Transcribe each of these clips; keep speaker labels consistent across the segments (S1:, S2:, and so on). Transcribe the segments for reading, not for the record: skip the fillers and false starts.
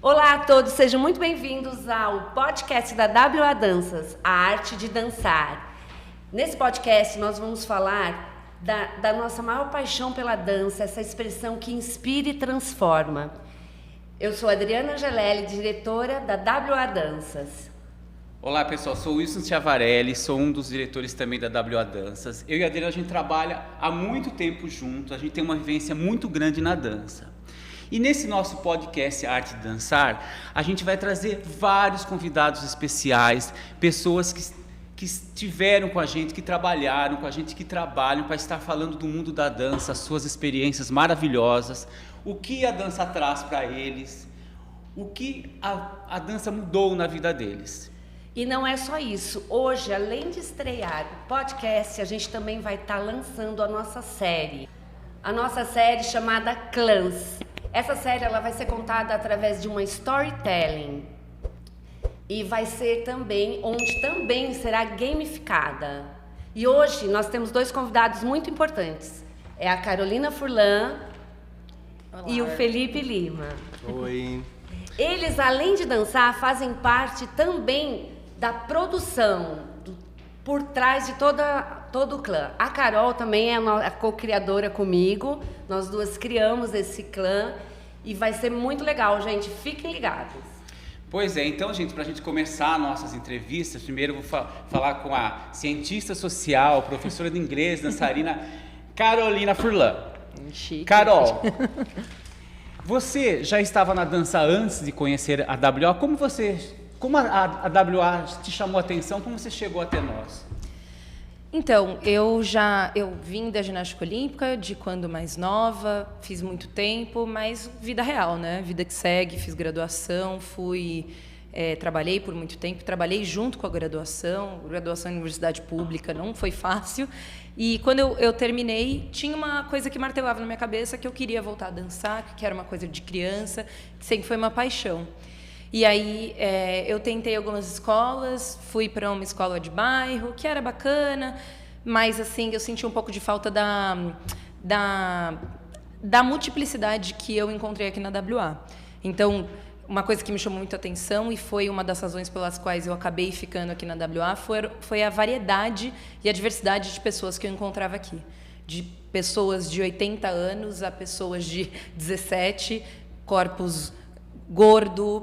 S1: Olá a todos, sejam muito bem-vindos ao podcast da WA Danças, a arte de dançar. Nesse podcast nós vamos falar da nossa maior paixão pela dança, essa expressão que inspira e transforma. Eu sou Adriana Angelelli, diretora da WA Danças.
S2: Olá pessoal, sou o Wilson Chiavarelli, sou um dos diretores também da WA Danças. Eu e a Adriana, a gente trabalha há muito tempo juntos, a gente tem uma vivência muito grande na dança. E nesse nosso podcast Arte de Dançar, a gente vai trazer vários convidados especiais, pessoas que estiveram com a gente, que trabalharam com a gente, que trabalham para estar falando do mundo da dança, as suas experiências maravilhosas, o que a dança traz para eles, o que a dança mudou na vida deles.
S1: E não é só isso, hoje, além de estrear o podcast, a gente também vai estar lançando a nossa série chamada Clãs. Essa série ela vai ser contada através de uma storytelling e vai ser também, onde também será gamificada. E hoje nós temos dois convidados muito importantes, é a Carolina Furlan. Olá. E o Felipe Lima.
S3: Oi.
S1: Eles, além de dançar, fazem parte também da produção, por trás de todo o clã. A Carol também é a co-criadora comigo, nós duas criamos esse clã e vai ser muito legal, gente, fiquem ligados.
S2: Pois é, então, gente, para a gente começar nossas entrevistas, primeiro eu vou falar com a cientista social, professora de inglês, dançarina, Carolina Furlan.
S1: Chique.
S2: Carol, você já estava na dança antes de conhecer a WA, como a WA te chamou a atenção? Como você chegou até nós?
S4: Então, eu vim da ginástica olímpica de quando mais nova, fiz muito tempo, mas vida real, né? Vida que segue, fiz graduação, trabalhei por muito tempo, trabalhei junto com a graduação em universidade pública, não foi fácil. E quando eu terminei, tinha uma coisa que martelava na minha cabeça, que eu queria voltar a dançar, que era uma coisa de criança, que sempre foi uma paixão. E aí eu tentei algumas escolas, fui para uma escola de bairro, que era bacana, mas assim, eu senti um pouco de falta da multiplicidade que eu encontrei aqui na WA. Então, uma coisa que me chamou muito a atenção e foi uma das razões pelas quais eu acabei ficando aqui na WA foi a variedade e a diversidade de pessoas que eu encontrava aqui. De pessoas de 80 anos a pessoas de 17, corpos gordos,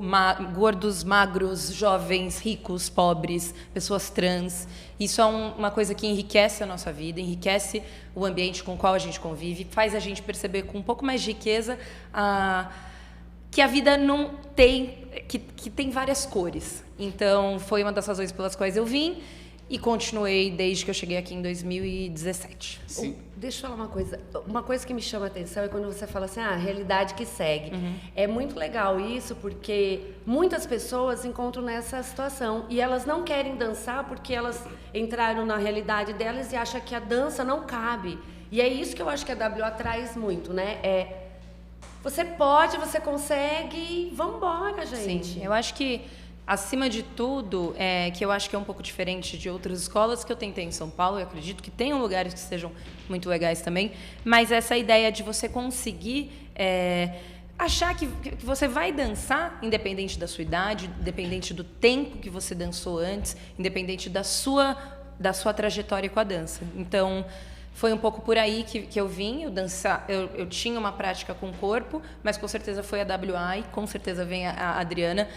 S4: magros, jovens, ricos, pobres, pessoas trans. Isso é uma coisa que enriquece a nossa vida, enriquece o ambiente com o qual a gente convive, faz a gente perceber com um pouco mais de riqueza que a vida não tem, que tem várias cores. Então, foi uma das razões pelas quais eu vim e continuei desde que eu cheguei aqui em 2017.
S2: Sim.
S1: Deixa eu falar uma coisa. Uma coisa que me chama a atenção é quando você fala assim, a realidade que segue. Uhum. É muito legal isso, porque muitas pessoas encontram nessa situação e elas não querem dançar porque elas entraram na realidade delas e acham que a dança não cabe. E é isso que eu acho que a WA traz muito, né? Você pode, você consegue, vambora, gente.
S4: Sim, eu acho que acima de tudo, que eu acho que é um pouco diferente de outras escolas que eu tentei em São Paulo, eu acredito que tenham lugares que sejam muito legais também, mas essa ideia de você conseguir achar que você vai dançar, independente da sua idade, independente do tempo que você dançou antes, independente da sua trajetória com a dança. Então, foi um pouco por aí que eu vim, eu tinha uma prática com o corpo, mas com certeza foi a WA e com certeza vem a Adriana,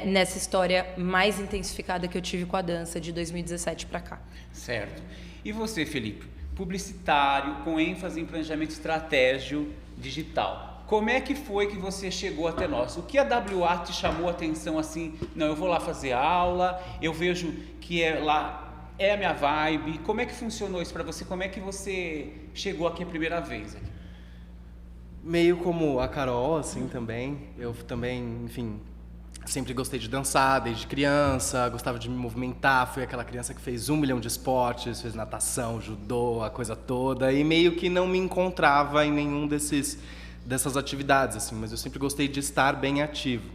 S4: nessa história mais intensificada que eu tive com a dança de 2017 para cá.
S2: Certo. E você, Felipe? Publicitário, com ênfase em planejamento estratégico digital. Como é que foi que você chegou até nós? O que a WA te chamou a atenção assim? Não, eu vou lá fazer aula, eu vejo que lá é a minha vibe. Como é que funcionou isso para você? Como é que você chegou aqui a primeira vez?
S3: Meio como a Carol, assim, também. Eu também, enfim, sempre gostei de dançar desde criança, gostava de me movimentar, fui aquela criança que fez 1 milhão de esportes, fez natação, judô, a coisa toda, e meio que não me encontrava em nenhum dessas atividades, assim, mas eu sempre gostei de estar bem ativo.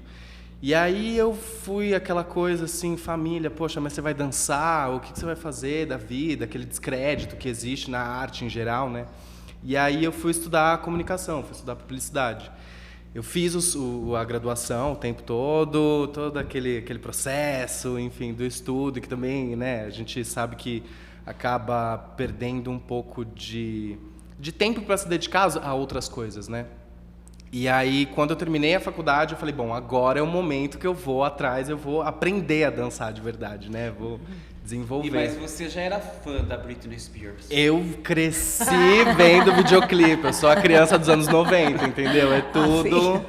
S3: E aí eu fui aquela coisa assim, família, poxa, mas você vai dançar? O que você vai fazer da vida? Aquele descrédito que existe na arte em geral, né? E aí eu fui estudar comunicação, fui estudar publicidade. Eu fiz a graduação o tempo todo aquele processo, enfim, do estudo, que também, né, a gente sabe que acaba perdendo um pouco de tempo para se dedicar a outras coisas, né? E aí, quando eu terminei a faculdade, eu falei, bom, agora é o momento que eu vou atrás, eu vou aprender a dançar de verdade, né? Vou desenvolver.
S2: Mas você já era fã da Britney Spears?
S3: Eu cresci vendo videoclipe, eu sou a criança dos anos 90, entendeu? É tudo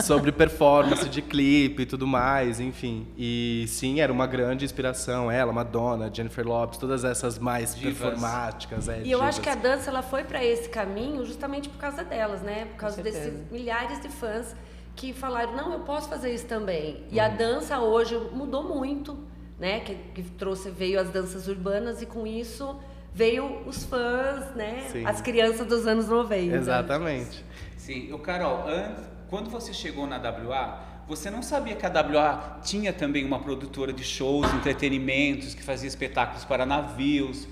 S3: sobre performance de clipe e tudo mais, enfim. E sim, era uma grande inspiração, ela, Madonna, Jennifer Lopez, todas essas mais
S2: divas
S3: performáticas.
S1: E eu acho que a dança ela foi para esse caminho justamente por causa delas, né? Por causa desses milhares de fãs que falaram, não, eu posso fazer isso também. E a dança hoje mudou muito, né? Que veio as danças urbanas e com isso veio os fãs, né?
S3: Sim.
S1: As crianças dos anos 90.
S3: Exatamente.
S2: Sim, Carol, quando você chegou na WA, você não sabia que a WA tinha também uma produtora de shows, entretenimentos, que fazia espetáculos para navios,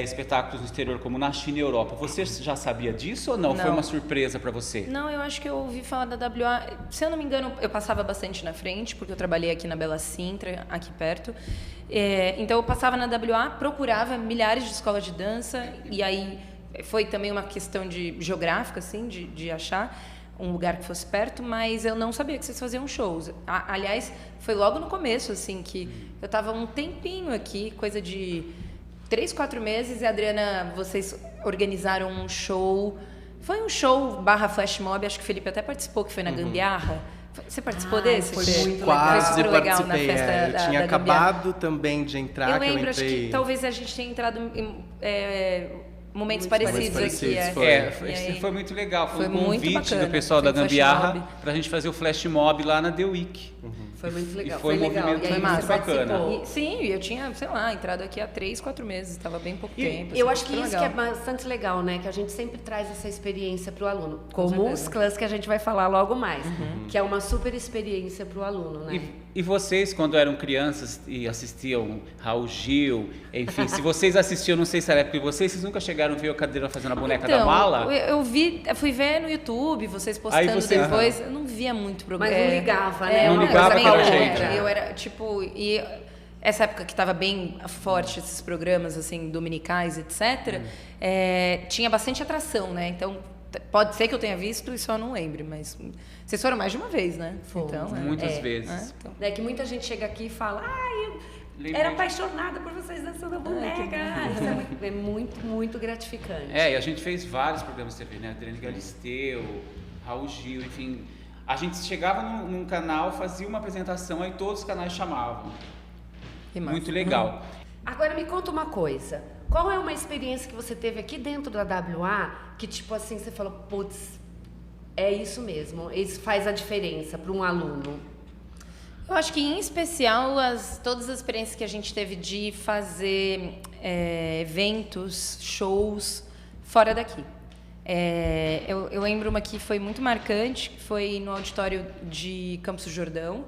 S2: espetáculos no exterior como na China e Europa. Você já sabia disso ou não? Foi uma surpresa para você?
S4: Não, eu acho que eu ouvi falar da WA. Se eu não me engano, eu passava bastante na frente, porque eu trabalhei aqui na Bela Sintra, aqui perto. Então eu passava na WA, procurava milhares de escolas de dança, e aí foi também uma questão geográfica, assim, de achar um lugar que fosse perto, mas eu não sabia que vocês faziam shows. Aliás, foi logo no começo, assim, que eu estava um tempinho aqui, coisa de 3, 4 meses, e Adriana, vocês organizaram um show. Foi um show / flash mob, acho que o Felipe até participou, que foi na Gambiarra. Você participou desse?
S1: Foi muito
S3: Quase
S1: legal.
S4: Foi super legal na
S3: participei.
S4: festa
S3: Eu tinha
S4: da
S3: acabado também de entrar,
S4: Eu
S3: que eu
S4: lembro,
S3: entrei...
S4: acho que talvez a gente tenha entrado em momentos
S1: Muito
S4: parecidos aqui.
S3: parecidos,
S2: Foi muito legal. Foi
S4: Foi
S2: um
S4: muito
S2: convite
S4: bacana.
S2: do pessoal
S4: Foi
S2: da
S4: um flash
S2: Gambiarra
S4: mob.
S2: para a gente fazer o flash mob lá na The Week.
S1: Foi muito legal.
S2: E foi um
S1: legal.
S2: movimento
S1: E aí
S2: muito
S1: você
S2: bacana.
S1: participou.
S4: Sim, eu tinha, sei lá, entrado aqui há 3, 4 meses, estava bem pouco tempo.
S1: Eu
S4: assim,
S1: acho que
S4: super
S1: isso
S4: legal.
S1: que é bastante legal, né? Que a gente sempre traz essa experiência para o aluno. Como
S4: certeza.
S1: os clãs que a gente vai falar logo mais. Que é uma super experiência para o aluno, né?
S2: E vocês, quando eram crianças e assistiam Raul Gil, enfim, se vocês assistiam, não sei se era época de vocês nunca chegaram a ver a cadeira fazendo a boneca da mala?
S4: Eu fui ver no YouTube, vocês postando
S2: Aí você-
S4: depois, eu não via muito programa.
S1: Mas não ligava, né?
S2: Não ligava
S4: coisa
S2: pra
S4: meio
S2: gente.
S4: outra. Eu era, tipo, e essa época que estava bem forte, esses programas, assim, dominicais, etc., tinha bastante atração, né? Então, pode ser que eu tenha visto e só não lembre, mas vocês foram mais de uma vez, né?
S1: Fomos.
S4: Então,
S2: Muitas vezes.
S4: Então.
S1: É que muita gente chega aqui e fala, eu
S2: Lembrei.
S1: era apaixonada por vocês dançando a boneca. Isso é muito, muito gratificante.
S2: E a gente fez vários programas de TV, né? Adriane Galisteu, Raul Gil, enfim. A gente chegava num canal, fazia uma apresentação, aí todos os canais chamavam.
S4: Que massa.
S2: Muito legal.
S1: Agora me conta uma coisa. Qual é uma experiência que você teve aqui dentro da WA que, tipo assim, você falou, putz, é isso mesmo, isso faz a diferença para um aluno?
S4: Eu acho que, em especial, todas as experiências que a gente teve de fazer eventos, shows fora daqui. Eu lembro uma que foi muito marcante, que foi no auditório de Campos do Jordão.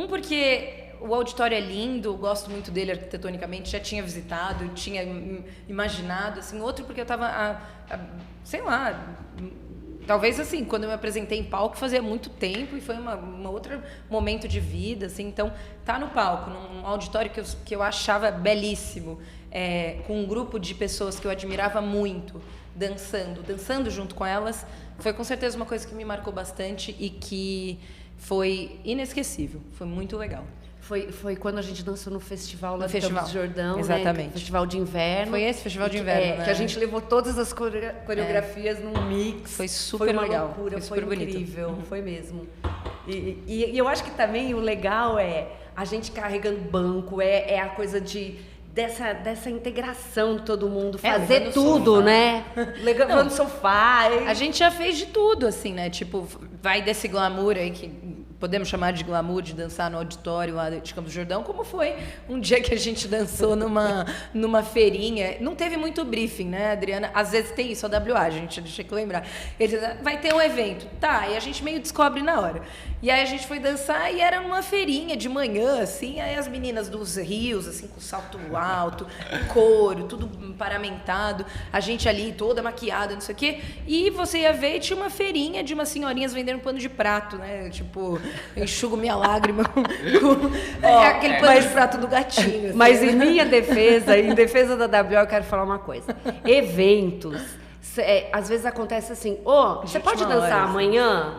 S4: Porque o auditório é lindo, gosto muito dele arquitetonicamente, já tinha visitado, tinha imaginado. Assim, outro porque eu estava, sei lá, talvez assim, quando eu me apresentei em palco fazia muito tempo e foi uma outro momento de vida, assim. Então, tá no palco, num auditório que eu achava belíssimo, com um grupo de pessoas que eu admirava muito, dançando junto com elas, foi com certeza uma coisa que me marcou bastante e que foi inesquecível, foi muito legal.
S1: Foi quando a gente dançou no festival lá
S4: No
S1: de
S4: festival,
S1: Campos do Jordão,
S4: exatamente.
S1: né? Festival de inverno.
S4: Foi esse festival de inverno, né?
S1: Que a gente levou todas as coreografias num mix.
S4: Foi super
S1: foi uma
S4: legal,
S1: loucura,
S4: foi super bonito.
S1: incrível, foi mesmo. E eu acho que também o legal é a gente carregando banco, é a coisa dessa integração de todo mundo, fazer
S4: levando
S1: tudo,
S4: sofá.
S1: né? Levando sofá.
S4: A gente já fez de tudo, assim, né? Tipo, vai desse glamour aí que podemos chamar de glamour, de dançar no auditório lá de Campos do Jordão, como foi um dia que a gente dançou numa feirinha. Não teve muito briefing, né, Adriana? Às vezes tem isso, a WA, gente, deixa eu lembrar. Ele diz, vai ter um evento. Tá, e a gente meio descobre na hora. E aí a gente foi dançar e era numa feirinha de manhã, assim, aí as meninas dos rios, assim, com salto alto, couro, tudo paramentado, a gente ali toda maquiada, não sei o quê, e você ia ver, tinha uma feirinha de umas senhorinhas vendendo pano de prato, né, tipo, eu enxugo minha lágrima com aquele pano de prato do gatinho. Assim,
S1: mas em minha defesa, em defesa da WO, eu quero falar uma coisa. Eventos, às vezes acontece assim, você pode dançar amanhã?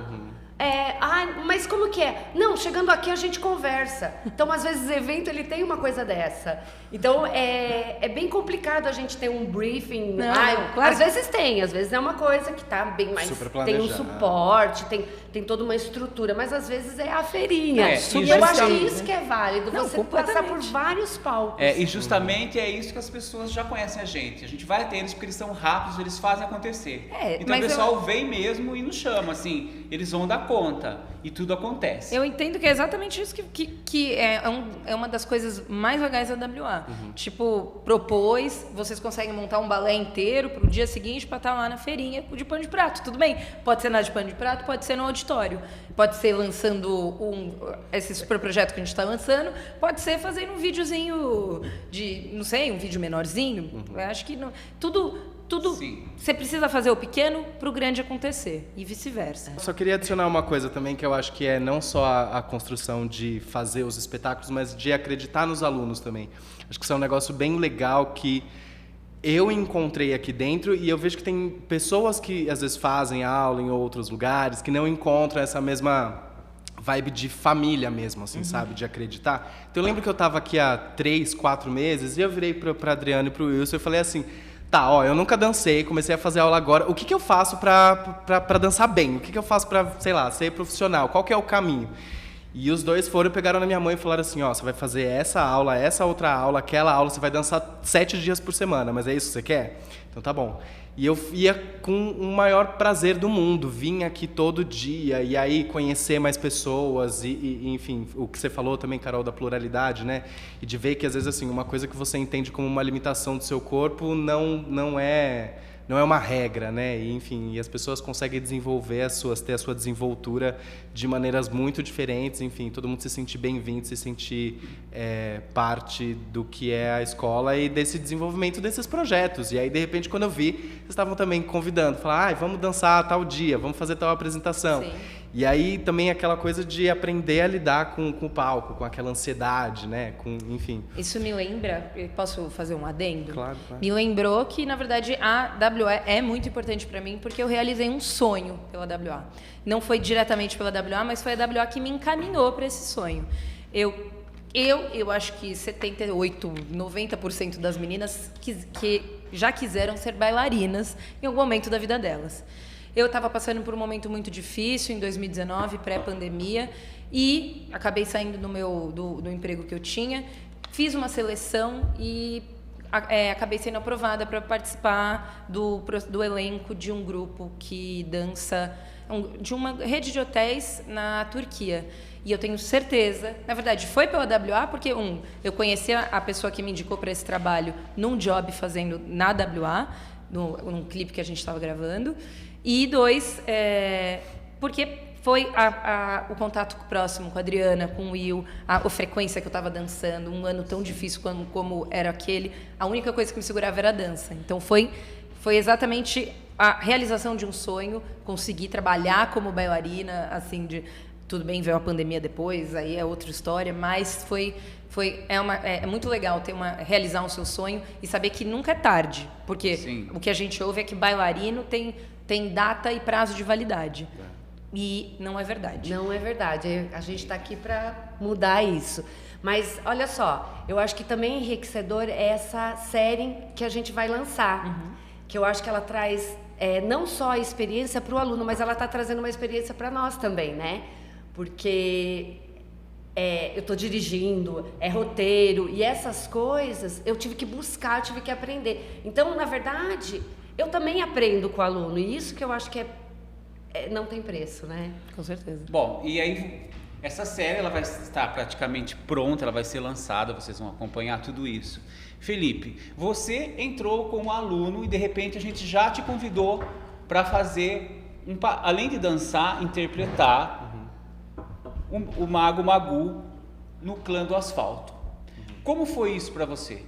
S1: Mas como que é? Não, chegando aqui a gente conversa. Então, às vezes, o evento, ele tem uma coisa dessa. Então, é bem complicado a gente ter um briefing. Claro. Às vezes é uma coisa que tá bem mais... Tem um suporte, tem toda uma estrutura, mas às vezes é a feirinha. E eu acho que isso que é válido, você passar por vários palcos.
S2: E justamente é isso que as pessoas já conhecem a gente. A gente vai ter eles porque eles são rápidos, eles fazem acontecer. Então, o pessoal vem mesmo e nos chama, assim, eles vão dar conta e tudo acontece.
S4: Eu entendo que é exatamente isso que é uma das coisas mais legais da WA. Tipo, propôs, vocês conseguem montar um balé inteiro pro dia seguinte para estar lá na feirinha de pano de prato, tudo bem. Pode ser na de pano de prato, pode ser no auditório, pode ser lançando esse super projeto que a gente está lançando, pode ser fazendo um videozinho de, não sei, um vídeo menorzinho. Eu acho que tudo você precisa fazer o pequeno para o grande acontecer e vice-versa.
S3: Só queria adicionar uma coisa também que eu acho que é não só a construção de fazer os espetáculos, mas de acreditar nos alunos também. Acho que isso é um negócio bem legal que eu encontrei aqui dentro e eu vejo que tem pessoas que às vezes fazem aula em outros lugares que não encontram essa mesma vibe de família mesmo, assim, sabe? De acreditar. Então eu lembro que eu estava aqui há 3, 4 meses e eu virei para Adriana e para o Wilson e falei assim... Tá, eu nunca dancei, comecei a fazer aula agora. O que eu faço pra dançar bem? O que eu faço pra, sei lá, ser profissional? Qual que é o caminho? E os dois pegaram na minha mãe e falaram assim, você vai fazer essa aula, essa outra aula, aquela aula, você vai dançar 7 dias por semana, mas é isso que você quer? Então tá bom. E eu ia com o maior prazer do mundo, vim aqui todo dia, e aí conhecer mais pessoas, e enfim, o que você falou também, Carol, da pluralidade, né? E de ver que, às vezes, assim, uma coisa que você entende como uma limitação do seu corpo não é uma regra, né? E, enfim, as pessoas conseguem desenvolver ter a sua desenvoltura de maneiras muito diferentes, enfim, todo mundo se sentir bem-vindo, se sentir parte do que é a escola e desse desenvolvimento desses projetos. E aí, de repente, quando eu vi, vocês estavam também convidando, falaram, vamos dançar tal dia, vamos fazer tal apresentação. Sim. E aí também aquela coisa de aprender a lidar com o palco, com aquela ansiedade, né? Enfim.
S4: Isso me lembra, posso fazer um adendo?
S3: Claro.
S4: Me lembrou que, na verdade, a WA é muito importante para mim porque eu realizei um sonho pela WA. Não foi diretamente pela WA, mas foi a WA que me encaminhou para esse sonho. Eu acho que 78%, 90% das meninas que já quiseram ser bailarinas em algum momento da vida delas. Eu estava passando por um momento muito difícil em 2019, pré-pandemia, e acabei saindo do emprego que eu tinha, fiz uma seleção e acabei sendo aprovada para participar do elenco de um grupo que dança, de uma rede de hotéis na Turquia. E eu tenho certeza, na verdade, foi pela WA, porque, eu conheci a pessoa que me indicou para esse trabalho num job fazendo na WA, num clipe que a gente estava gravando, e 2, porque foi o contato próximo com a Adriana, com o Will, a frequência que eu estava dançando, um ano tão difícil como era aquele, a única coisa que me segurava era a dança. Então foi exatamente a realização de um sonho, conseguir trabalhar como bailarina, assim, tudo bem, veio a pandemia depois, aí é outra história, mas é muito legal realizar um seu sonho e saber que nunca é tarde, porque Sim. O que a gente ouve é que bailarino tem data e prazo de validade. E não é verdade.
S1: Não é verdade. A gente está aqui para mudar isso. Mas, olha só, eu acho que também enriquecedor é essa série que a gente vai lançar. Que eu acho que ela traz não só a experiência para o aluno, mas ela está trazendo uma experiência para nós também, né? Porque eu estou dirigindo, é roteiro, e essas coisas eu tive que buscar, tive que aprender. Então, na verdade, eu também aprendo com o aluno, e isso que eu acho que não tem preço, né?
S4: Com certeza.
S2: Bom, e aí, Essa série ela vai estar praticamente pronta, ela vai ser lançada, vocês vão acompanhar tudo isso. Felipe, você entrou como aluno e de repente a gente já te convidou para fazer, além de dançar, interpretar o Mago Magu no Clã do Asfalto. Como foi isso para você?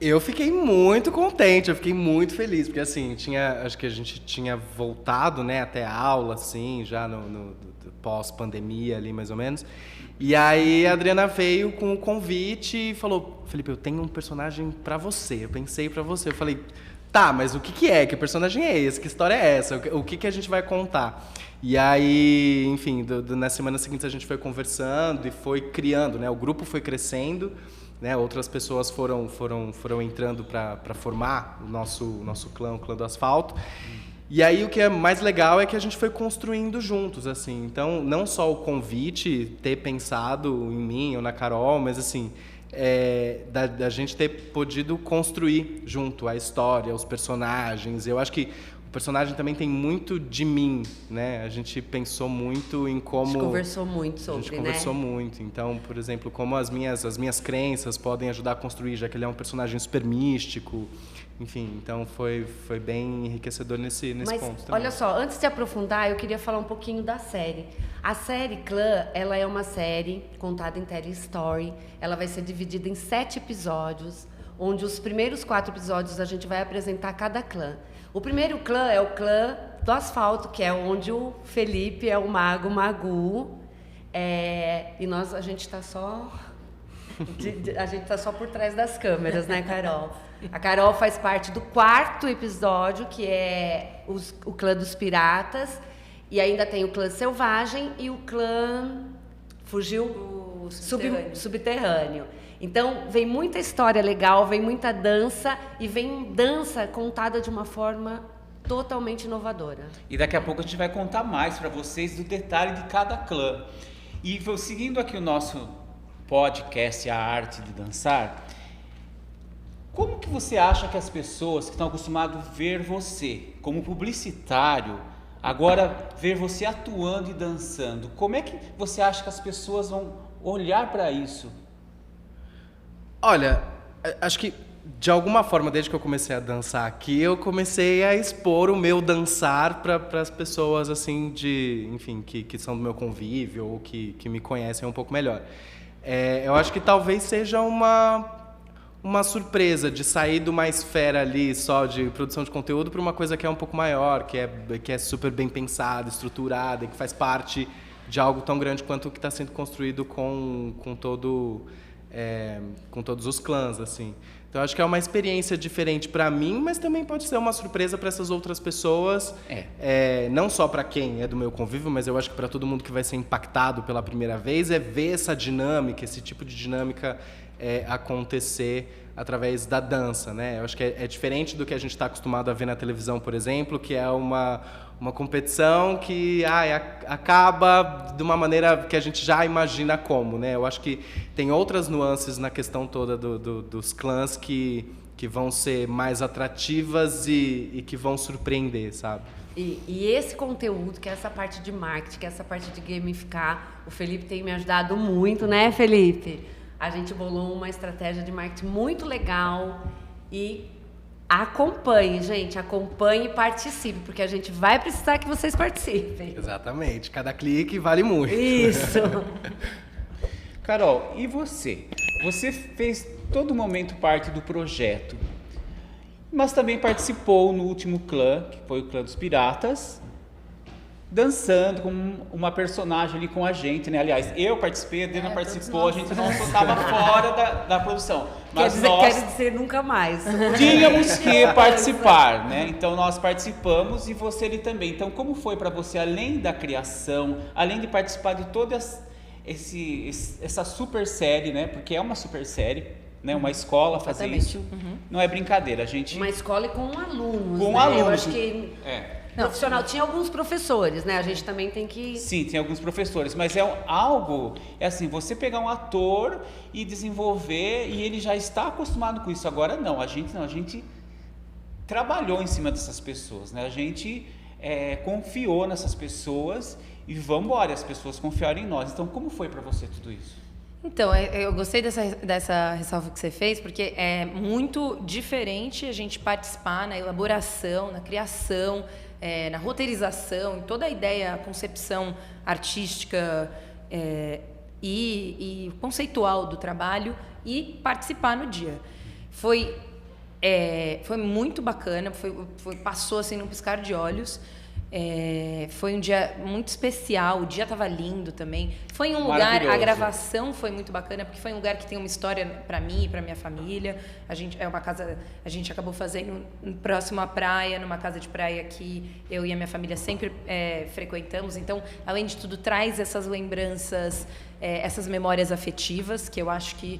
S3: Eu fiquei muito contente, eu fiquei muito feliz, porque assim, acho que a gente tinha voltado, né, até a aula, assim, já no pós-pandemia ali, mais ou menos. E aí a Adriana veio com o convite e falou, Felipe, eu tenho um personagem pra você, eu pensei pra você. Eu falei, tá, mas o que é? Que personagem é esse? Que história é essa? O que a gente vai contar? E aí, enfim, nas semanas seguintes a gente foi conversando e foi criando, né, o grupo foi crescendo, né, outras pessoas foram entrando para formar o nosso clã, o Clã do Asfalto. E aí o que é mais legal é que a gente foi construindo juntos, assim. Então, não só o convite ter pensado em mim ou na Carol, mas assim, da gente ter podido construir junto a história, os personagens. Eu acho que o personagem também tem muito de mim, né? A gente pensou muito em como...
S1: A gente conversou muito sobre, né?
S3: A gente conversou muito. Então, por exemplo, como as minhas crenças podem ajudar a construir, já que ele é um personagem super místico. Enfim, então foi bem enriquecedor nesse ponto também.
S1: Olha só, antes de aprofundar, eu queria falar um pouquinho da série. A série Clã, ela é uma série contada em telestory. Ela vai ser dividida em 7 episódios, onde os primeiros 4 episódios a gente vai apresentar cada clã. O primeiro clã é o Clã do Asfalto, que é onde o Felipe é o Mago Magu. E a gente está só... a gente está só por trás das câmeras, né, Carol? A Carol faz parte do 4º episódio, que é o Clã dos Piratas. E ainda tem o Clã Selvagem e o Clã... Fugiu?
S4: O
S1: Subterrâneo. Então, vem muita história legal, vem muita dança, e vem dança contada de uma forma totalmente inovadora.
S2: E daqui a pouco a gente vai contar mais para vocês do detalhe de cada clã. E seguindo aqui o nosso podcast, A Arte de Dançar, como que você acha que as pessoas que estão acostumadas a ver você como publicitário, agora ver você atuando e dançando, como é que você acha que as pessoas vão olhar para isso?
S3: Olha, acho que de alguma forma, desde que eu comecei a dançar aqui, eu comecei a expor o meu dançar para as pessoas assim enfim, que são do meu convívio ou que me conhecem um pouco melhor. Eu acho que talvez seja uma surpresa de sair de uma esfera ali só de produção de conteúdo para uma coisa que é um pouco maior, que é super bem pensada, estruturada, e que faz parte de algo tão grande quanto o que está sendo construído com todos os clãs, assim. Então, acho que é uma experiência diferente para mim, mas também pode ser uma surpresa para essas outras pessoas. Não só para quem é do meu convívio, mas eu acho que para todo mundo que vai ser impactado pela primeira vez, ver essa dinâmica, esse tipo de dinâmica acontecer através da dança, né? Eu acho que é diferente do que a gente está acostumado a ver na televisão, por exemplo, que é uma competição que acaba de uma maneira que a gente já imagina como, né? Eu acho que tem outras nuances na questão toda dos clãs que vão ser mais atrativas e que vão surpreender, sabe?
S1: E esse conteúdo, que é essa parte de marketing, que é essa parte de gamificar, o Felipe tem me ajudado muito, né, Felipe? A gente bolou uma estratégia de marketing muito legal e acompanhe, gente, acompanhe e participe, porque a gente vai precisar que vocês participem.
S3: Exatamente, cada clique vale muito.
S1: Isso!
S2: Carol, e você? Você fez todo momento parte do projeto, mas também participou no último clã, que foi o Clã dos Piratas, dançando com uma personagem ali com a gente, né? Aliás, eu participei, a Adriana participou, a gente não estava fora da produção. Mas
S1: quer dizer nunca mais.
S2: Tínhamos que participar, né? Então nós participamos e você ali também. Então como foi para você, além da criação, além de participar de toda essa super série, né? Porque é uma super série, né? Uma escola fazer isso. Não é brincadeira, a gente...
S1: Uma escola e com alunos,
S2: com
S1: né?
S2: alunos.
S1: Eu acho que... Profissional, tinha alguns professores, né? A gente também tem que...
S2: Sim, tem alguns professores, mas assim, você pegar um ator e desenvolver e ele já está acostumado com isso. Agora não, a gente trabalhou em cima dessas pessoas, né? A gente confiou nessas pessoas e vamos embora, as pessoas confiaram em nós. Então, como foi para você tudo isso?
S4: Então, eu gostei dessa ressalva que você fez, porque é muito diferente a gente participar na elaboração, na criação, na roteirização, em toda a ideia, a concepção artística e conceitual do trabalho e participar no dia. Foi muito bacana, passou assim num piscar de olhos. Foi um dia muito especial, o dia estava lindo também. Foi em um lugar, a gravação foi muito bacana, porque foi um lugar que tem uma história para mim e para minha família. A gente acabou fazendo próximo à praia, numa casa de praia que eu e a minha família sempre frequentamos. Então, além de tudo, traz essas lembranças, essas memórias afetivas, que eu acho que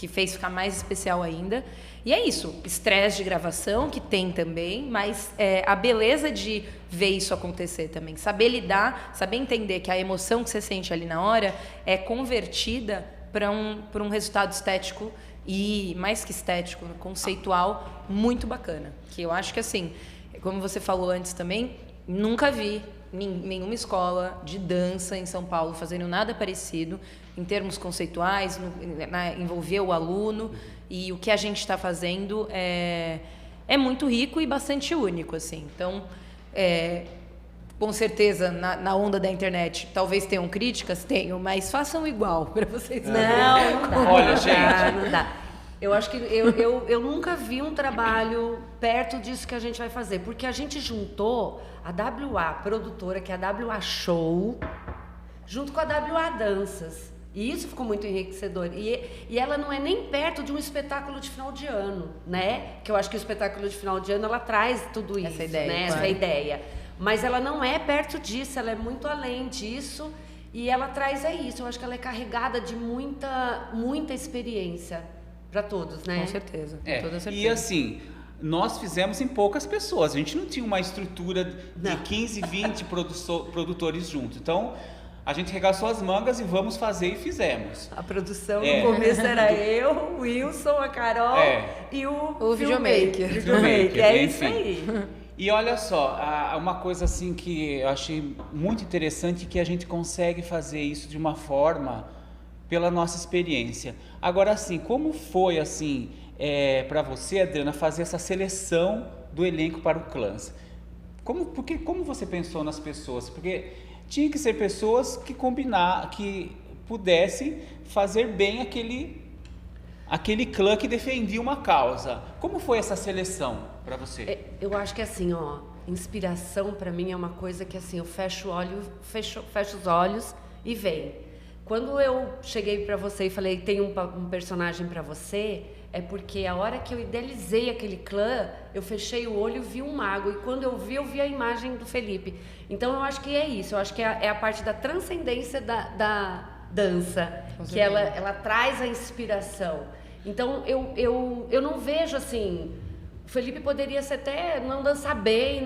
S4: fez ficar mais especial ainda. E é isso, estresse de gravação, que tem também, mas a beleza de ver isso acontecer também. Saber lidar, saber entender que a emoção que você sente ali na hora é convertida para um resultado estético e, mais que estético, conceitual, muito bacana. Que eu acho que, assim, como você falou antes também, nunca vi nenhuma escola de dança em São Paulo fazendo nada parecido em termos conceituais, envolver o aluno, e o que a gente está fazendo é muito rico e bastante único, assim. Então, com certeza, na onda da internet, talvez tenham críticas, mas façam igual para vocês.
S1: Não dá.
S2: Olha, gente,
S1: não dá. Eu acho que eu nunca vi um trabalho perto disso que a gente vai fazer, porque a gente juntou a WA produtora, que é a WA Show, junto com a WA Danças. E isso ficou muito enriquecedor. E ela não é nem perto de um espetáculo de final de ano, né? Que eu acho que o espetáculo de final de ano, ela traz tudo isso,
S4: essa ideia,
S1: né?
S4: claro.
S1: Essa ideia. Mas ela não é perto disso, ela é muito além disso. E ela traz isso. Eu acho que ela é carregada de muita experiência para todos, né?
S4: Com certeza, com toda certeza.
S2: E assim, nós fizemos em poucas pessoas. A gente não tinha uma estrutura de 15, 20 produtores juntos. Então, a gente regaçou as mangas e vamos fazer e fizemos.
S1: A produção no começo era eu, o Wilson, a Carol e o
S4: videomaker.
S1: É isso aí.
S2: E olha só, uma coisa assim que eu achei muito interessante, que a gente consegue fazer isso de uma forma pela nossa experiência. Agora, assim, como foi assim para você, Adriana, fazer essa seleção do elenco para o Clans? Como você pensou nas pessoas? Porque tinha que ser pessoas que pudessem fazer bem aquele clã que defendia uma causa. Como foi essa seleção para você?
S1: Eu acho que assim, inspiração para mim é uma coisa que assim, eu fecho os olhos e vem. Quando eu cheguei para você e falei, tem um personagem para você, é porque a hora que eu idealizei aquele clã, eu fechei o olho e vi um mago. E quando eu vi a imagem do Felipe. Então eu acho que é isso. Eu acho que é a parte da transcendência da dança, que ela traz a inspiração. Então eu não vejo assim, o Felipe poderia ser até não dançar bem,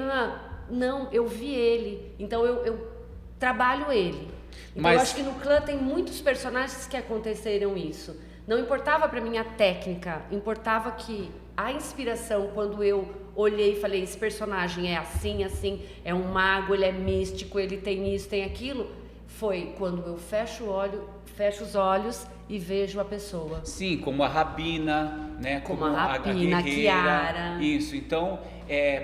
S1: não, eu vi ele. Então eu trabalho ele. Então eu acho que no clã tem muitos personagens que aconteceram isso. Não importava para mim a técnica, importava que a inspiração, quando eu olhei e falei, esse personagem é assim, é um mago, ele é místico, ele tem isso, tem aquilo, foi quando eu fecho os olhos e vejo a pessoa.
S2: Sim, como a Rabina, né?
S1: Como a Rabina, a Kiara.
S2: Isso, então,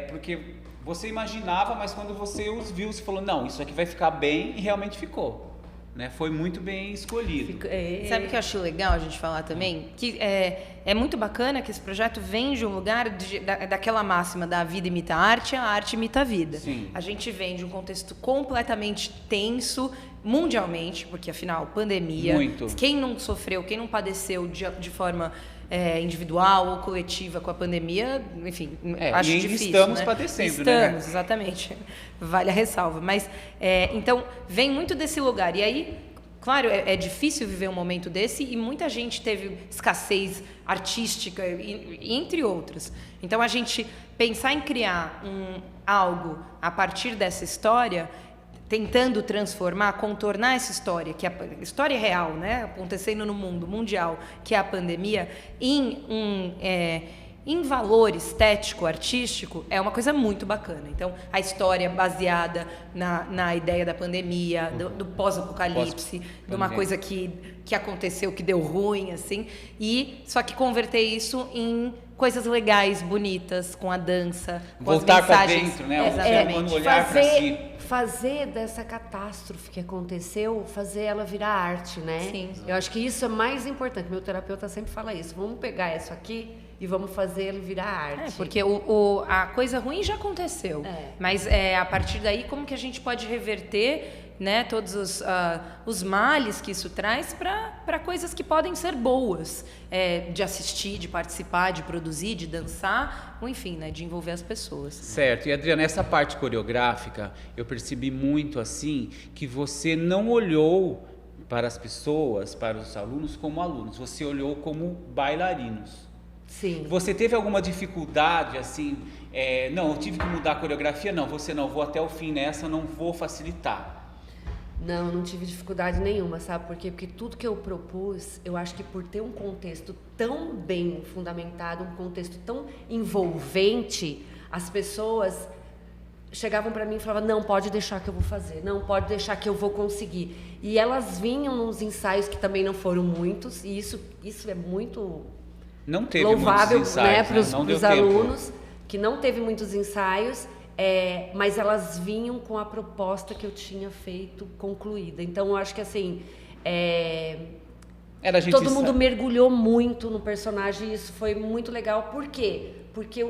S2: porque você imaginava, mas quando você os viu, você falou, não, isso aqui vai ficar bem, e realmente ficou. Né? Foi muito bem escolhido.
S4: Sabe o que eu acho legal a gente falar também? Que é muito bacana que esse projeto vem de um lugar daquela máxima da vida imita a arte imita a vida.
S2: Sim.
S4: A gente vem de um contexto completamente tenso, mundialmente, porque afinal, pandemia.
S2: Muito.
S4: Quem não sofreu, quem não padeceu de forma individual ou coletiva com a pandemia, enfim, acho difícil.
S2: Estamos
S4: né?
S2: padecendo, né?
S4: Estamos, exatamente. Vale a ressalva. Mas, então, vem muito desse lugar. E aí, claro, é difícil viver um momento desse e muita gente teve escassez artística, entre outras. Então, a gente pensar em criar algo a partir dessa história, tentando transformar, contornar essa história, que é a história em valor estético, artístico, é uma coisa muito bacana. Então, a história baseada na ideia da pandemia, do pós-apocalipse, de uma coisa que aconteceu, que deu ruim, assim, e só que converter isso em coisas legais, bonitas, com a dança, com
S2: voltar
S4: as mensagens.
S2: Para dentro, né?
S4: Exatamente.
S2: Olhar para si.
S1: Fazer dessa catástrofe que aconteceu, fazer ela virar arte, né?
S4: Sim.
S1: Eu acho que isso é mais importante. Meu terapeuta sempre fala isso. Vamos pegar isso aqui e vamos fazer ele virar arte.
S4: Porque a coisa ruim já aconteceu. Mas a partir daí, como que a gente pode reverter, né, todos os males que isso traz para coisas que podem ser boas, de assistir, de participar, de produzir, de dançar, ou enfim, né, de envolver as pessoas.
S2: Certo. E Adriana, essa parte coreográfica, eu percebi muito assim que você não olhou para as pessoas, para os alunos como alunos, você olhou como bailarinos.
S1: Sim.
S2: Você teve alguma dificuldade assim? Não, eu tive que mudar a coreografia? Não, você não, vou até o fim nessa, não vou facilitar.
S1: Não tive dificuldade nenhuma, sabe por quê? Porque tudo que eu propus, eu acho que por ter um contexto tão bem fundamentado, um contexto tão envolvente, as pessoas chegavam para mim e falavam, não, pode deixar que eu vou fazer, não, pode deixar que eu vou conseguir. E elas vinham nos ensaios que também não foram muitos, e isso é muito
S2: não teve
S1: louvável,
S2: muitos ensaios,
S1: né, para os
S2: tempo.
S1: alunos, que não teve muitos ensaios, mas elas vinham com a proposta que eu tinha feito concluída. Então, eu acho que assim, todo mundo mergulhou muito no personagem e isso foi muito legal. Por quê? Porque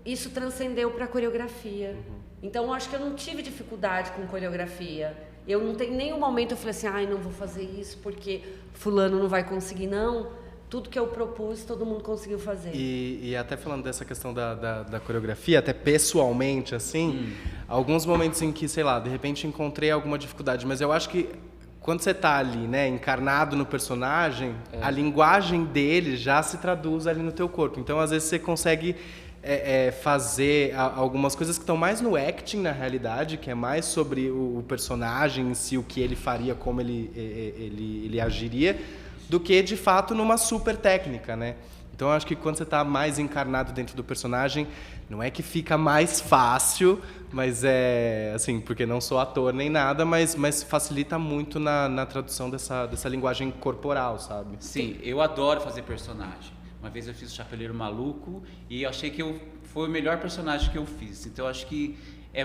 S1: isso transcendeu para a coreografia. Então, eu acho que eu não tive dificuldade com coreografia. Eu não tenho nenhum momento eu falei assim, não vou fazer isso porque fulano não vai conseguir, não. Tudo que eu propus, todo mundo conseguiu fazer.
S3: E até falando dessa questão da coreografia, até pessoalmente, assim, alguns momentos em que, sei lá, de repente encontrei alguma dificuldade, mas eu acho que quando você tá ali, né, encarnado no personagem, a linguagem dele já se traduz ali no teu corpo. Então, às vezes, você consegue fazer algumas coisas que estão mais no acting, na realidade, que é mais sobre o personagem em si, o que ele faria, como ele agiria, do que, de fato, numa super técnica, né? Então, eu acho que quando você está mais encarnado dentro do personagem, não é que fica mais fácil, mas assim, porque não sou ator nem nada, mas facilita muito na tradução dessa linguagem corporal, sabe?
S2: Sim, eu adoro fazer personagem. Uma vez eu fiz o Chapeleiro Maluco e eu achei que foi o melhor personagem que eu fiz. Então, eu acho que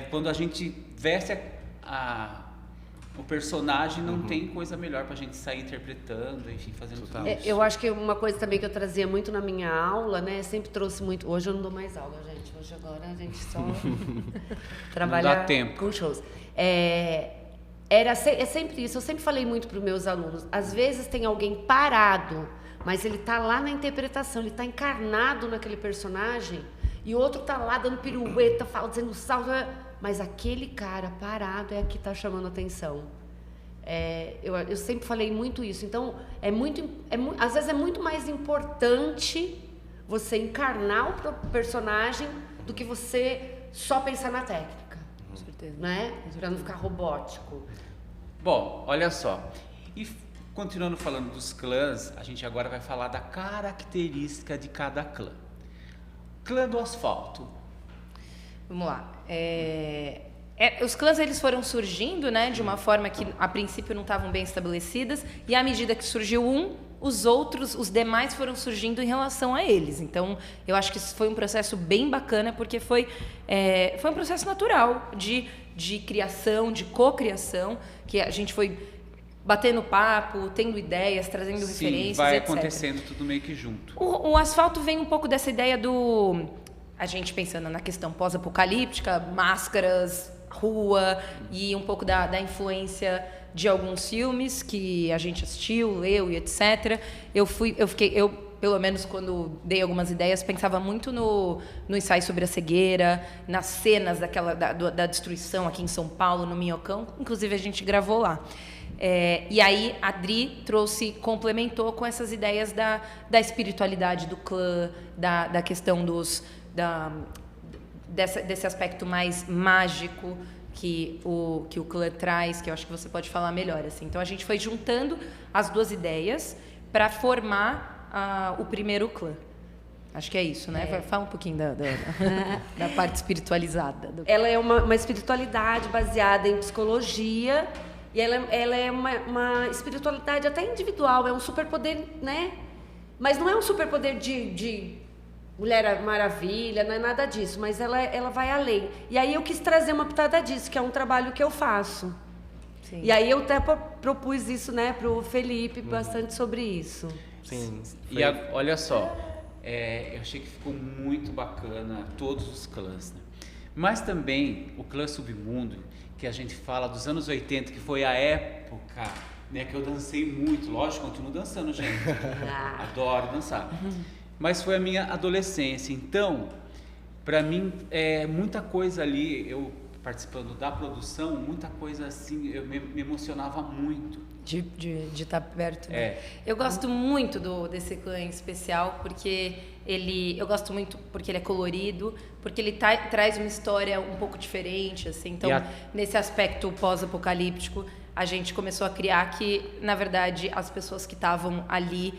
S2: quando a gente veste o personagem, não tem coisa melhor pra gente sair interpretando, enfim, fazendo tudo isso.
S1: Eu acho que uma coisa também que eu trazia muito na minha aula, né, sempre trouxe muito... Hoje eu não dou mais aula, gente. Hoje agora a gente só trabalha com shows. É sempre isso. Eu sempre falei muito para os meus alunos. Às vezes tem alguém parado, mas ele tá lá na interpretação, ele tá encarnado naquele personagem, e o outro tá lá dando pirueta, fazendo salto... Mas aquele cara parado é que está chamando a atenção. Eu sempre falei muito isso. Então, às vezes é muito mais importante você encarnar o personagem do que você só pensar na técnica.
S4: Com certeza.
S1: Né? Para não ficar robótico.
S2: Bom, olha só. E continuando falando dos clãs, a gente agora vai falar da característica de cada clã. Clã do Asfalto.
S4: Vamos lá. Os clãs eles foram surgindo, né, de uma forma que a princípio não estavam bem estabelecidas, e à medida que surgiu os demais foram surgindo em relação a eles. Então, eu acho que isso foi um processo bem bacana, porque foi um processo natural de criação, de cocriação, que a gente foi batendo papo, tendo ideias, trazendo referências,
S2: vai
S4: etc.
S2: acontecendo tudo meio que junto.
S4: O Asfalto vem um pouco dessa ideia a gente pensando na questão pós-apocalíptica, máscaras, rua, e um pouco da influência de alguns filmes que a gente assistiu, leu e etc. Eu pelo menos quando dei algumas ideias, pensava muito no ensaio sobre a cegueira, nas cenas da destruição aqui em São Paulo, no Minhocão. Inclusive, a gente gravou lá. E aí, a Dri complementou com essas ideias da espiritualidade do clã, da questão desse aspecto mais mágico que o clã traz, que eu acho que você pode falar melhor. Assim. Então, a gente foi juntando as duas ideias para formar o primeiro clã. Acho que é isso, né? Fala um pouquinho da parte espiritualizada.
S1: Ela é uma espiritualidade baseada em psicologia e ela é uma espiritualidade até individual, é um superpoder, né? Mas não é um superpoder de Mulher Maravilha, não é nada disso, mas ela vai além. E aí eu quis trazer uma pitada disso, que é um trabalho que eu faço.
S4: Sim.
S1: E aí eu até propus isso, né, pro Felipe, bastante sobre isso.
S3: Sim.
S2: E olha só, eu achei que ficou muito bacana todos os clãs, né? Mas também o clã Submundo, que a gente fala dos anos 80, que foi a época, né, que eu dancei muito. Lógico, continuo dançando, gente. Adoro dançar. Mas foi a minha adolescência. Então, para mim, muita coisa ali, eu participando da produção, muita coisa assim, eu me emocionava muito.
S4: De estar perto, né? Eu gosto muito desse clã em especial, porque eu gosto muito porque ele é colorido, porque ele traz uma história um pouco diferente, assim. Então, nesse aspecto pós-apocalíptico, a gente começou a criar que, na verdade, as pessoas que estavam ali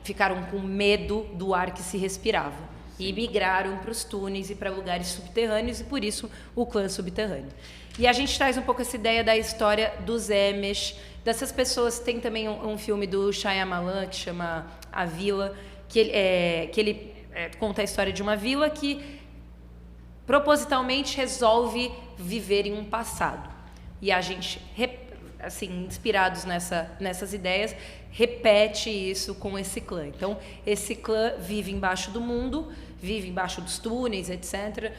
S4: ficaram com medo do ar que se respirava. E migraram para os túneis e para lugares subterrâneos, e por isso o clã subterrâneo. E a gente traz um pouco essa ideia da história dos Amish, dessas pessoas. Tem também um filme do Shyamalan que chama A Vila, que ele conta a história de uma vila que propositalmente resolve viver em um passado. E a gente, assim, inspirados nessas ideias, repete isso com esse clã. Então, esse clã vive embaixo do mundo, vive embaixo dos túneis, etc.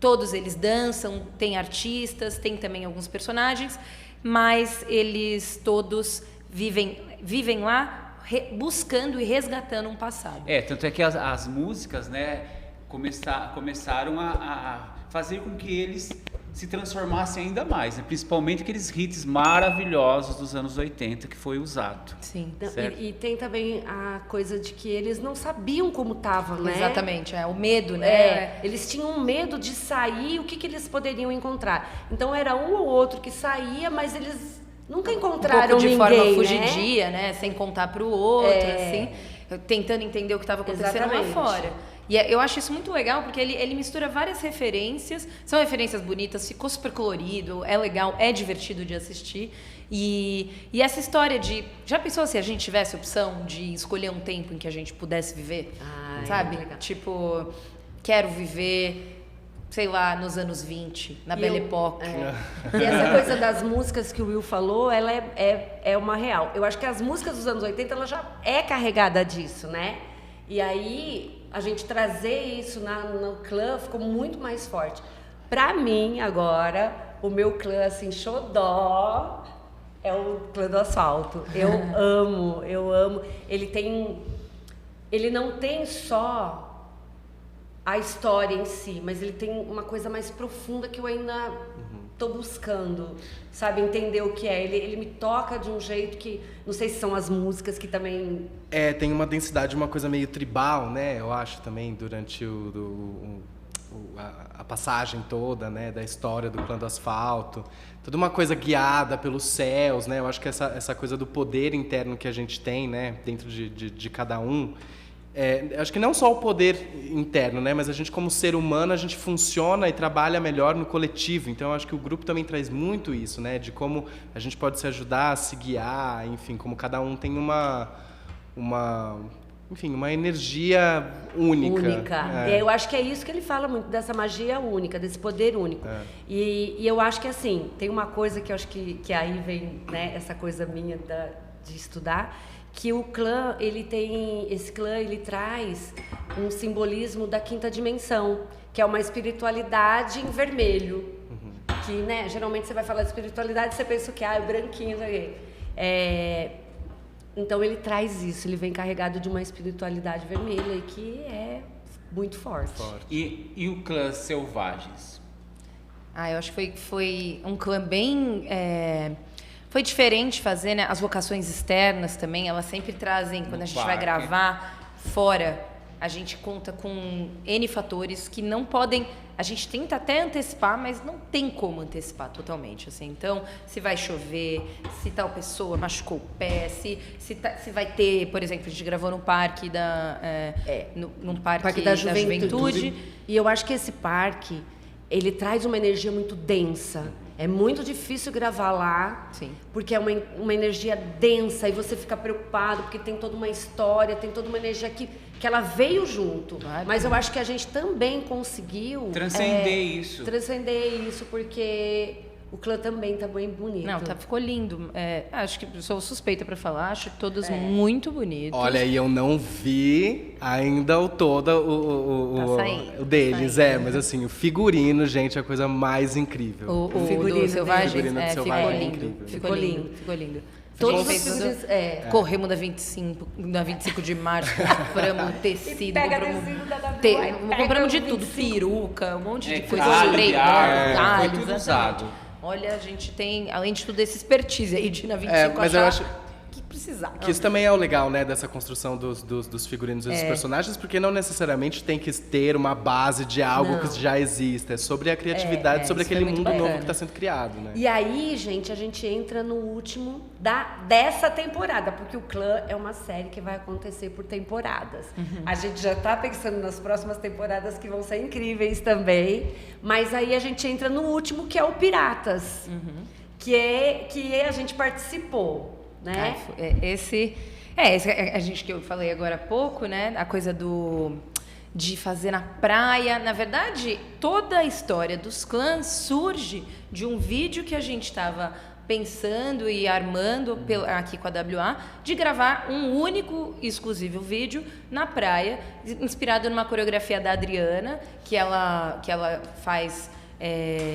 S4: Todos eles dançam, tem artistas, tem também alguns personagens, mas eles todos vivem lá buscando e resgatando um passado.
S2: Tanto é que as músicas, né, começaram a fazer com que eles se transformassem ainda mais, né? Principalmente aqueles hits maravilhosos dos anos 80 que foi usado.
S4: Sim.
S1: E tem também a coisa de que eles não sabiam como estavam, né?
S4: Exatamente, o medo, né?
S1: Eles tinham medo de sair, o que eles poderiam encontrar. Então era um ou outro que saía, mas eles nunca encontraram
S4: um pouco de
S1: ninguém,
S4: forma fugidia, né? Sem contar para o outro, assim, tentando entender o que estava acontecendo lá fora. E eu acho isso muito legal, porque ele mistura várias referências, são referências bonitas, ficou super colorido, é legal, é divertido de assistir. E essa história de... Já pensou se a gente tivesse a opção de escolher um tempo em que a gente pudesse viver? Sabe? Tipo, quero viver, sei lá, nos anos 20, na Belle Époque.
S1: E essa coisa das músicas que o Will falou, ela é uma real. Eu acho que as músicas dos anos 80, ela já é carregada disso, né? E aí... a gente trazer isso no clã ficou muito mais forte. Pra mim, agora, o meu clã, assim, xodó, é o clã do asfalto. Eu amo. Ele não tem só a história em si, mas ele tem uma coisa mais profunda que eu ainda tô buscando, sabe, entender o que é. Ele me toca de um jeito que, não sei se são as músicas que também...
S3: tem uma densidade, uma coisa meio tribal, né, eu acho também, durante a passagem toda, né, da história do clã do asfalto. Toda uma coisa guiada pelos céus, né, eu acho que essa coisa do poder interno que a gente tem, né, dentro de cada um. Acho que não só o poder interno, né, mas a gente como ser humano, a gente funciona e trabalha melhor no coletivo. Então, eu acho que o grupo também traz muito isso, né, de como a gente pode se ajudar, se guiar, enfim, como cada um tem uma energia única.
S1: Eu acho que é isso que ele fala muito, dessa magia única, desse poder único. E eu acho que, assim, tem uma coisa que eu acho que aí vem, né, essa coisa minha de estudar, que o clã, esse clã, ele traz um simbolismo da quinta dimensão, que é uma espiritualidade em vermelho. Que, né, geralmente você vai falar de espiritualidade, você pensa que é branquinho, não sei o quê. Então ele traz isso, ele vem carregado de uma espiritualidade vermelha que é muito forte.
S2: E o clã Selvagens?
S4: Eu acho que foi um clã bem... Foi diferente fazer, né? As locações externas também, elas sempre trazem, quando a gente vai gravar fora, a gente conta com N fatores que não podem... A gente tenta até antecipar, mas não tem como antecipar totalmente, assim. Então, se vai chover, se tal pessoa machucou o pé, se vai ter... Por exemplo, a gente gravou no parque num parque da Juventude.
S1: E eu acho que esse parque, ele traz uma energia muito densa. É muito difícil gravar lá,
S4: Sim.
S1: porque é uma energia densa e você fica preocupado, porque tem toda uma história, tem toda uma energia que ela veio junto.
S4: Claro.
S1: Mas eu acho que a gente também conseguiu... Transcender isso, porque o clã também tá bem bonito.
S4: Não, ficou lindo. Acho que sou suspeita para falar, acho todos muito bonitos.
S3: Olha, e eu não vi ainda o deles, mas assim, o figurino, gente, é a coisa mais incrível.
S4: O figurino do Selvagem,
S1: ficou lindo.
S4: Ficou lindo.
S1: Todos os figurinos...
S4: Corremos da 25 de março, compramos tecido, compramos de tudo, peruca, um monte de coisa,
S2: foi tudo usado.
S4: Olha, a gente tem, além de tudo, esse expertise aí de na 25
S3: mas eu acho
S4: que precisar.
S3: Que isso também é o legal, né, dessa construção dos figurinos e dos personagens, porque não necessariamente tem que ter uma base de algo que já existe. É sobre a criatividade, sobre aquele mundo novo que está sendo criado, né?
S1: E aí, gente, a gente entra no último dessa temporada, porque o Clã é uma série que vai acontecer por temporadas. A gente já está pensando nas próximas temporadas que vão ser incríveis também, mas aí a gente entra no último, que é o Piratas, que a gente participou. Né?
S4: Esse a gente que eu falei agora há pouco, né? A coisa de fazer na praia. Na verdade, toda a história dos clãs surge de um vídeo que a gente estava pensando e armando aqui com a WA, de gravar um único exclusivo vídeo na praia, inspirado numa coreografia da Adriana, que ela faz...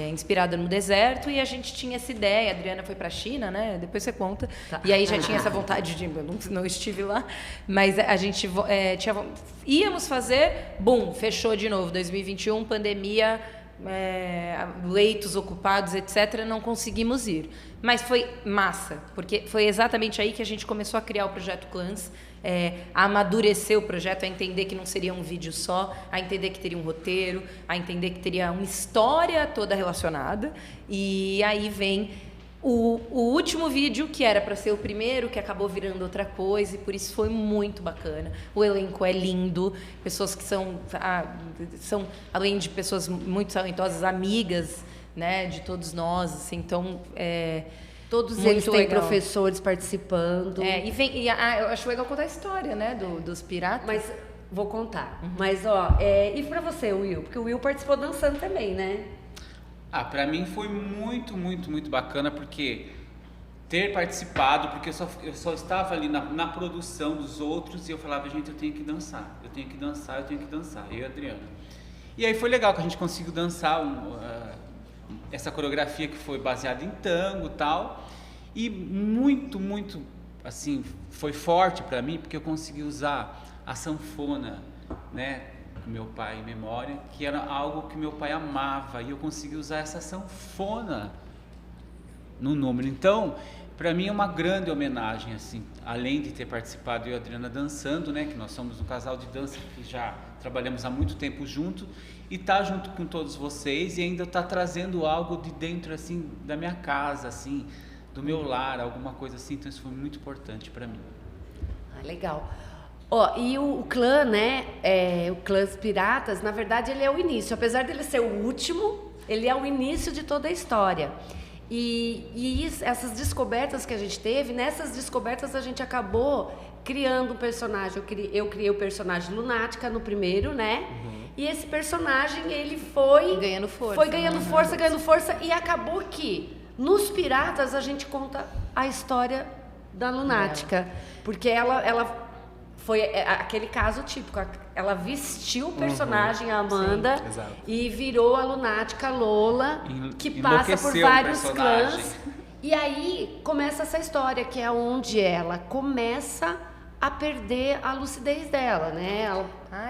S4: inspirada no deserto, e a gente tinha essa ideia. A Adriana foi para a China, né? Depois você conta. Tá. E aí já tinha essa vontade de... Eu não estive lá, mas a gente íamos fazer... fechou de novo. 2021, pandemia, leitos ocupados, etc. Não conseguimos ir. Mas foi massa, porque foi exatamente aí que a gente começou a criar o Projeto Clãs, a amadurecer o projeto, a entender que não seria um vídeo só, a entender que teria um roteiro, a entender que teria uma história toda relacionada. E aí vem o último vídeo, que era para ser o primeiro, que acabou virando outra coisa, e por isso foi muito bacana. O elenco é lindo, pessoas que são além de pessoas muito talentosas, amigas, né, de todos nós, assim. Então,
S1: todos
S4: muito
S1: eles têm
S4: legal.
S1: Professores participando.
S4: Eu acho legal contar a história, né, dos piratas.
S1: Mas vou contar. Mas, e pra você, Will? Porque o Will participou dançando também, né?
S2: Pra mim foi muito, muito, muito bacana, porque ter participado, porque eu só estava ali na produção dos outros, e eu falava, gente, eu tenho que dançar, eu e a Adriana. E aí foi legal que a gente conseguiu dançar essa coreografia que foi baseada em tango e tal, e muito, muito, assim, foi forte para mim, porque eu consegui usar a sanfona, né, do meu pai em memória, que era algo que meu pai amava, e eu consegui usar essa sanfona no número. Então, para mim é uma grande homenagem, assim, além de ter participado eu e a Adriana dançando, né, que nós somos um casal de dança que já trabalhamos há muito tempo junto, e tá junto com todos vocês, e ainda tá trazendo algo de dentro, assim, da minha casa, assim, do meu lar, alguma coisa assim. Então isso foi muito importante para mim.
S1: Legal. E o clã, né, o Clãs Piratas, na verdade ele é o início. Apesar dele ser o último, ele é o início de toda a história. E essas descobertas que a gente teve, nessas descobertas a gente acabou criando um personagem. Eu criei o personagem Lunática no primeiro, né? E esse personagem, ele foi ganhando força, e acabou que nos Piratas a gente conta a história da Lunática. Porque ela foi aquele caso típico, ela vestiu o personagem, a Amanda, e virou a Lunática Lola, que passa por vários clãs. E aí começa essa história, que é onde ela começa a perder a lucidez dela, né?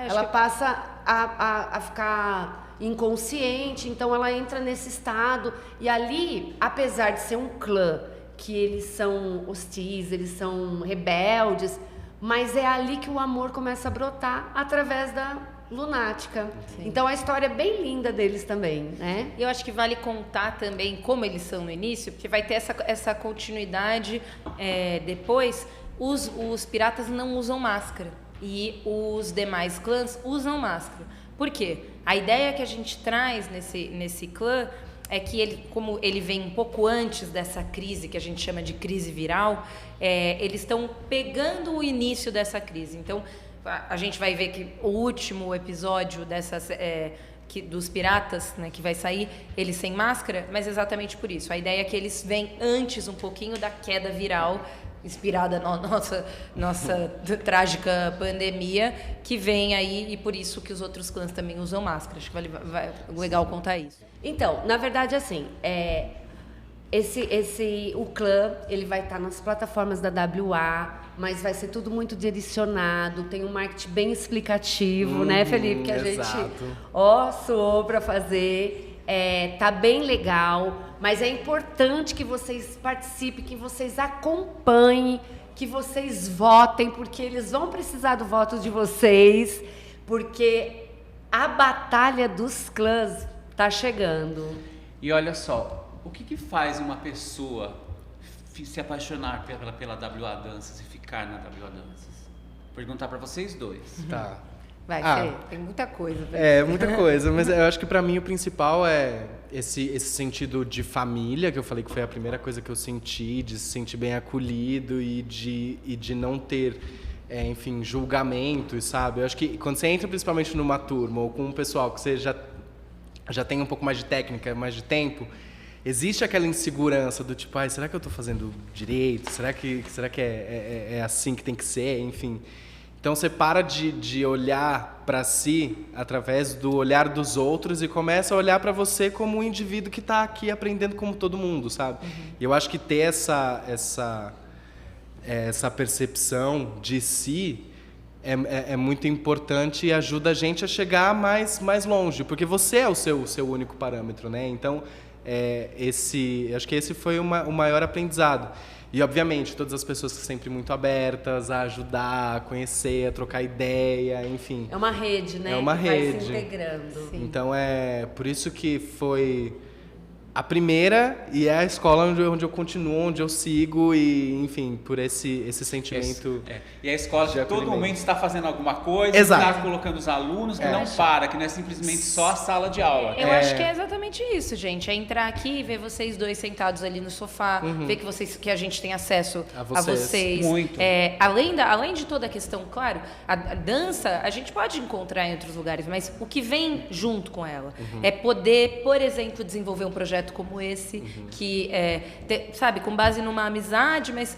S1: Ela passa a ficar inconsciente, então ela entra nesse estado. E ali, apesar de ser um clã que eles são hostis, eles são rebeldes, mas é ali que o amor começa a brotar através da Lunática.
S4: Sim.
S1: Então a história é bem linda deles também, né?
S4: Eu acho que vale contar também como eles são no início, porque vai ter essa continuidade depois. Os piratas não usam máscara e os demais clãs usam máscara. Por quê? A ideia que a gente traz nesse clã é que como ele vem um pouco antes dessa crise, que a gente chama de crise viral, eles estão pegando o início dessa crise. Então, a gente vai ver que o último episódio dos piratas, né, que vai sair, eles sem máscara, mas exatamente por isso. A ideia é que eles vêm antes um pouquinho da queda viral, inspirada na nossa trágica pandemia, que vem aí, e por isso que os outros clãs também usam máscara. Acho que vai legal contar isso.
S1: Então, na verdade, assim, o clã, ele vai estar nas plataformas da WA, mas vai ser tudo muito direcionado, tem um marketing bem explicativo, né, Felipe? Que a gente suou para fazer, tá bem legal, mas é importante que vocês participem, que vocês acompanhem, que vocês votem, porque eles vão precisar do voto de vocês, porque a batalha dos clãs tá chegando.
S2: E olha só, o que faz uma pessoa se apaixonar pela WA Danças e ficar na WA Danças? Vou perguntar para vocês dois.
S3: Tá.
S4: Vai, Fê, tem muita coisa.
S3: Muita coisa, mas eu acho que pra mim o principal é esse sentido de família, que eu falei que foi a primeira coisa que eu senti, de se sentir bem acolhido e de não ter, enfim, julgamentos, sabe? Eu acho que quando você entra principalmente numa turma ou com um pessoal que você já tem um pouco mais de técnica, mais de tempo, existe aquela insegurança do tipo, será que eu tô fazendo direito? Será que é assim que tem que ser? Enfim. Então você para de olhar para si através do olhar dos outros e começa a olhar para você como um indivíduo que está aqui aprendendo como todo mundo, sabe? E eu acho que ter essa percepção de si é muito importante e ajuda a gente a chegar mais longe, porque você é o seu único parâmetro, né? Então, acho que esse foi o maior aprendizado. E, obviamente, todas as pessoas sempre muito abertas a ajudar, a conhecer, a trocar ideia, enfim.
S1: É uma rede, né?
S3: É uma rede.
S1: Vai se integrando.
S3: Sim. Então, por isso que foi a primeira e é a escola onde eu continuo, onde eu sigo e, enfim, por esse sentimento.
S2: E a escola que todo momento está fazendo alguma coisa,
S3: Exato.
S2: Está colocando os alunos, que não para, que não é simplesmente só a sala de aula.
S4: Eu acho que é exatamente isso, gente. É entrar aqui e ver vocês dois sentados ali no sofá, ver que a gente tem acesso a vocês.
S2: Muito.
S4: Além de toda a questão, claro, a dança a gente pode encontrar em outros lugares, mas o que vem junto com ela é poder, por exemplo, desenvolver um projeto como esse, que sabe, com base numa amizade, mas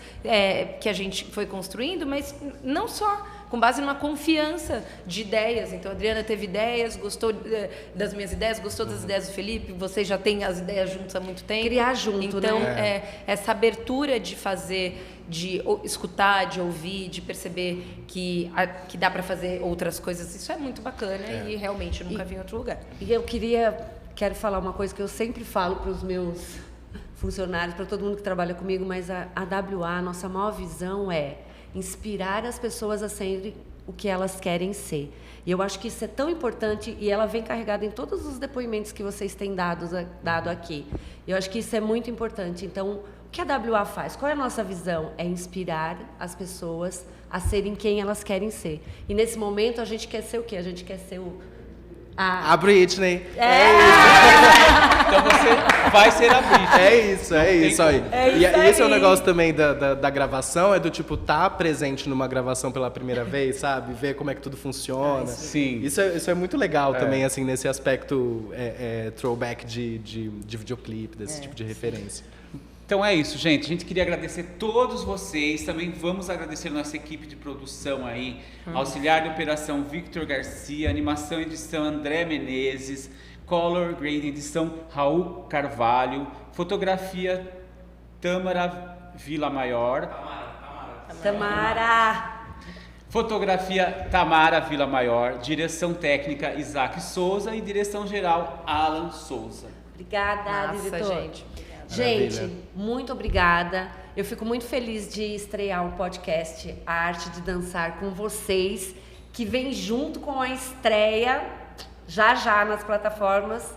S4: que a gente foi construindo, mas não só, com base numa confiança de ideias. Então a Adriana teve ideias, gostou das minhas ideias, gostou das ideias do Felipe, vocês já têm as ideias juntos há muito tempo.
S1: Criar junto,
S4: então,
S1: né?
S4: Essa abertura de fazer, de escutar, de ouvir, de perceber que dá para fazer outras coisas, isso é muito bacana e realmente eu nunca vi em outro lugar.
S1: E eu quero falar uma coisa que eu sempre falo para os meus funcionários, para todo mundo que trabalha comigo, mas a WA, a nossa maior visão é inspirar as pessoas a serem o que elas querem ser. E eu acho que isso é tão importante e ela vem carregada em todos os depoimentos que vocês têm dado aqui. Eu acho que isso é muito importante. Então, o que a WA faz? Qual é a nossa visão? É inspirar as pessoas a serem quem elas querem ser. E nesse momento a gente quer ser o quê? A gente quer ser
S3: a Britney.
S2: Então você vai ser a Britney.
S3: É isso aí. E esse é o
S1: aí.
S3: negócio também da gravação, é do tipo, tá presente numa gravação pela primeira vez, sabe? Ver como é que tudo funciona.
S2: Sim.
S3: Isso é muito legal também, assim, nesse aspecto throwback de videoclipe, desse tipo de referência.
S2: Então é isso, gente. A gente queria agradecer todos vocês. Também vamos agradecer a nossa equipe de produção aí. Auxiliar de operação Victor Garcia, animação e edição André Menezes, color grading edição Raul Carvalho, fotografia Tâmara Villamaior.
S1: Tamara!
S2: Fotografia Tamara Villamaior, direção técnica Isaac Souza e direção geral Alan Souza.
S1: Obrigada,
S4: Nossa,
S1: diretor.
S4: gente.
S1: Gente,
S3: Maravilha.
S1: muito obrigada. Eu fico muito feliz de estrear o podcast A Arte de Dançar com vocês, que vem junto com a estreia, já nas plataformas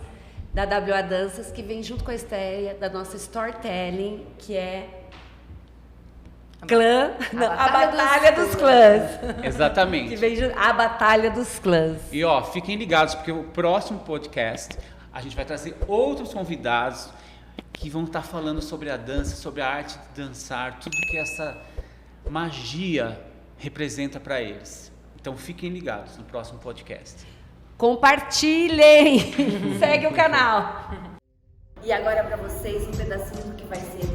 S1: da WA Danças, que vem junto com a estreia da nossa Storytelling, que é a Batalha dos Clãs.
S2: Exatamente.
S1: Que vem a Batalha dos Clãs.
S2: E ó, fiquem ligados, porque o próximo podcast a gente vai trazer outros convidados que vão estar falando sobre a dança, sobre a arte de dançar, tudo que essa magia representa para eles. Então fiquem ligados no próximo podcast.
S1: Compartilhem! Segue o canal. E agora para vocês um pedacinho do que vai ser